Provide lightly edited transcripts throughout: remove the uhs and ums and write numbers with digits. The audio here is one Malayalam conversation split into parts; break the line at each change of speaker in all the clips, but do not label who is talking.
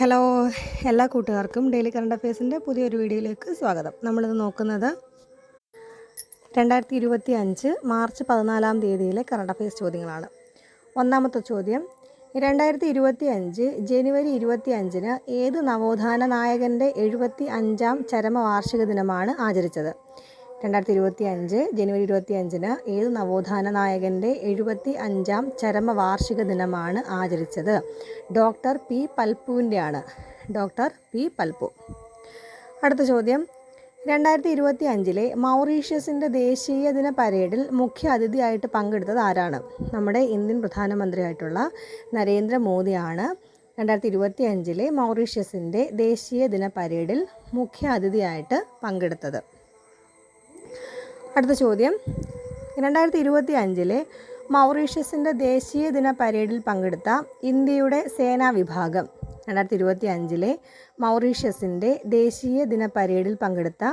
ഹലോ, എല്ലാ കൂട്ടുകാർക്കും ഡെയിലി കറണ്ട് അഫയേഴ്സിൻ്റെ പുതിയൊരു വീഡിയോയിലേക്ക് സ്വാഗതം. നമ്മളിത് നോക്കുന്നത് 2025 മാർച്ച് 14 കറണ്ട് അഫയേഴ്സ് ചോദ്യങ്ങളാണ്. ഒന്നാമത്തെ ചോദ്യം, 2025 ജനുവരി 25 ഏത് നവോത്ഥാന നായകൻ്റെ 75ാം ചരമവാർഷിക ദിനമാണ് ആചരിച്ചത്? 2025 ജനുവരി 25 ഏത് നവോത്ഥാന നായകൻ്റെ 75ാം ചരമവാർഷിക ദിനമാണ് ആചരിച്ചത്? ഡോക്ടർ പി പൽപുവിൻ്റെയാണ്. Doctor P Palpu. അടുത്ത ചോദ്യം, 2025 മൗറീഷ്യസിൻ്റെ ദേശീയ ദിന പരേഡിൽ മുഖ്യ അതിഥിയായിട്ട് പങ്കെടുത്തത് ആരാണ്? നമ്മുടെ ഇന്ത്യൻ പ്രധാനമന്ത്രിയായിട്ടുള്ള നരേന്ദ്രമോദിയാണ് 2025 മൗറീഷ്യസിൻ്റെ ദേശീയ ദിന പരേഡിൽ മുഖ്യ അതിഥിയായിട്ട് പങ്കെടുത്തത്. അടുത്ത ചോദ്യം, 2025 മൗറീഷ്യസിൻ്റെ ദേശീയ ദിന പരേഡിൽ പങ്കെടുത്ത ഇന്ത്യയുടെ സേനാ വിഭാഗം. 2025 മൗറീഷ്യസിൻ്റെ ദേശീയ ദിന പരേഡിൽ പങ്കെടുത്ത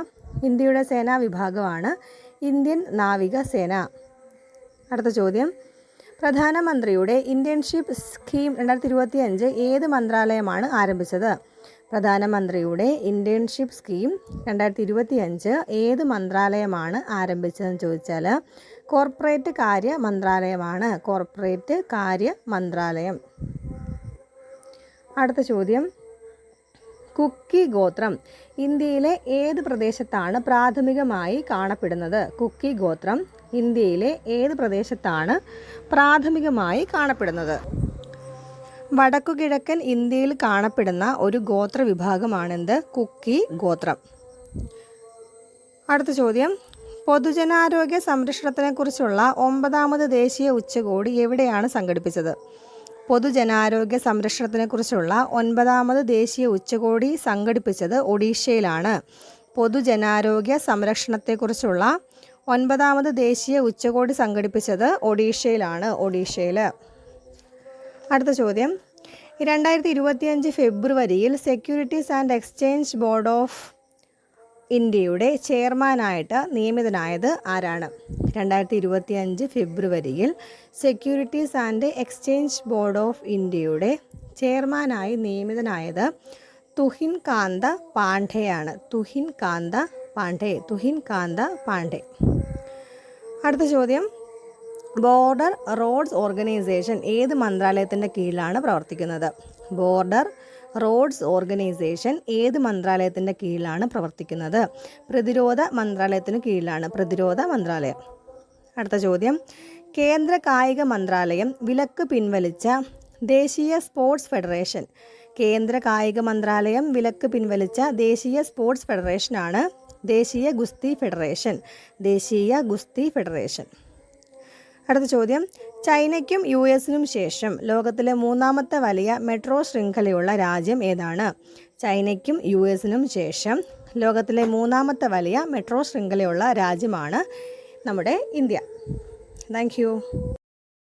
ഇന്ത്യയുടെ സേനാ വിഭാഗമാണ് ഇന്ത്യൻ നാവിക സേന. അടുത്ത ചോദ്യം, പ്രധാനമന്ത്രിയുടെ ഇന്റേൺഷിപ്പ് സ്കീം 2025 ഏത് മന്ത്രാലയമാണ് ആരംഭിച്ചത്? പ്രധാനമന്ത്രിയുടെ ഇന്റേൺഷിപ്പ് സ്കീം 2025 ഏത് മന്ത്രാലയമാണ് ആരംഭിച്ചതെന്ന് ചോദിച്ചാൽ കോർപ്പറേറ്റ് കാര്യ മന്ത്രാലയമാണ്. കോർപ്പറേറ്റ് കാര്യ മന്ത്രാലയം. അടുത്ത ചോദ്യം, കുക്കി ഗോത്രം ഇന്ത്യയിലെ ഏത് പ്രദേശത്താണ് പ്രാഥമികമായി കാണപ്പെടുന്നത്? കുക്കി ഗോത്രം ഇന്ത്യയിലെ ഏത് പ്രദേശത്താണ് പ്രാഥമികമായി കാണപ്പെടുന്നത്? വടക്കുകിഴക്കൻ ഇന്ത്യയിൽ കാണപ്പെടുന്ന ഒരു ഗോത്ര വിഭാഗമാണെന്ത്? കുക്കി ഗോത്രം. അടുത്ത ചോദ്യം, പൊതുജനാരോഗ്യ സംരക്ഷണത്തെക്കുറിച്ചുള്ള 9ാമത് ദേശീയ ഉച്ചകോടി എവിടെയാണ് സംഘടിപ്പിച്ചത്? പൊതുജനാരോഗ്യ സംരക്ഷണത്തെക്കുറിച്ചുള്ള 9ാമത് ദേശീയ ഉച്ചകോടി സംഘടിപ്പിച്ചത് ഒഡീഷയിലാണ്. പൊതുജനാരോഗ്യ സംരക്ഷണത്തെക്കുറിച്ചുള്ള 9ാമത് ദേശീയ ഉച്ചകോടി സംഘടിപ്പിച്ചത് ഒഡീഷയിലാണ്. ഒഡീഷയിൽ. അടുത്ത ചോദ്യം, 2025 ഫെബ്രുവരിയിൽ securities and exchange board of ഇന്ത്യയുടെ ചെയർമാനായിട്ട് നിയമിതനായത് ആരാണ്? 2025 ഫെബ്രുവരിയിൽ securities and exchange board of ഇന്ത്യയുടെ ചെയർമാനായി നിയമിതനായത് തുഹിൻ കാന്ത പാണ്ഡെയാണ്. തുഹിൻ കാന്ത പാണ്ഡെ. അടുത്ത ചോദ്യം, ബോർഡർ റോഡ്സ് ഓർഗനൈസേഷൻ ഏത് മന്ത്രാലയത്തിൻ്റെ കീഴിലാണ് പ്രവർത്തിക്കുന്നത്? ബോർഡർ റോഡ്സ് ഓർഗനൈസേഷൻ ഏത് മന്ത്രാലയത്തിൻ്റെ കീഴിലാണ് പ്രവർത്തിക്കുന്നത്? പ്രതിരോധ മന്ത്രാലയത്തിന് കീഴിലാണ്. പ്രതിരോധ മന്ത്രാലയം. അടുത്ത ചോദ്യം, കേന്ദ്ര കായിക മന്ത്രാലയം വിലക്ക് പിൻവലിച്ച ദേശീയ സ്പോർട്സ് ഫെഡറേഷൻ. കേന്ദ്ര കായിക മന്ത്രാലയം വിലക്ക് പിൻവലിച്ച ദേശീയ സ്പോർട്സ് ഫെഡറേഷനാണ് ദേശീയ ഗുസ്തി ഫെഡറേഷൻ. ദേശീയ ഗുസ്തി ഫെഡറേഷൻ. അടുത്ത ചോദ്യം, ചൈനയ്ക്കും US-നും ശേഷം ലോകത്തിലെ 3ാമത്തെ വലിയ മെട്രോ ശൃംഖലയുള്ള രാജ്യം ഏതാണ്? ചൈനയ്ക്കും US-നും ശേഷം ലോകത്തിലെ 3ാമത്തെ വലിയ മെട്രോ ശൃംഖലയുള്ള രാജ്യമാണ് നമ്മുടെ ഇന്ത്യ. Thank you.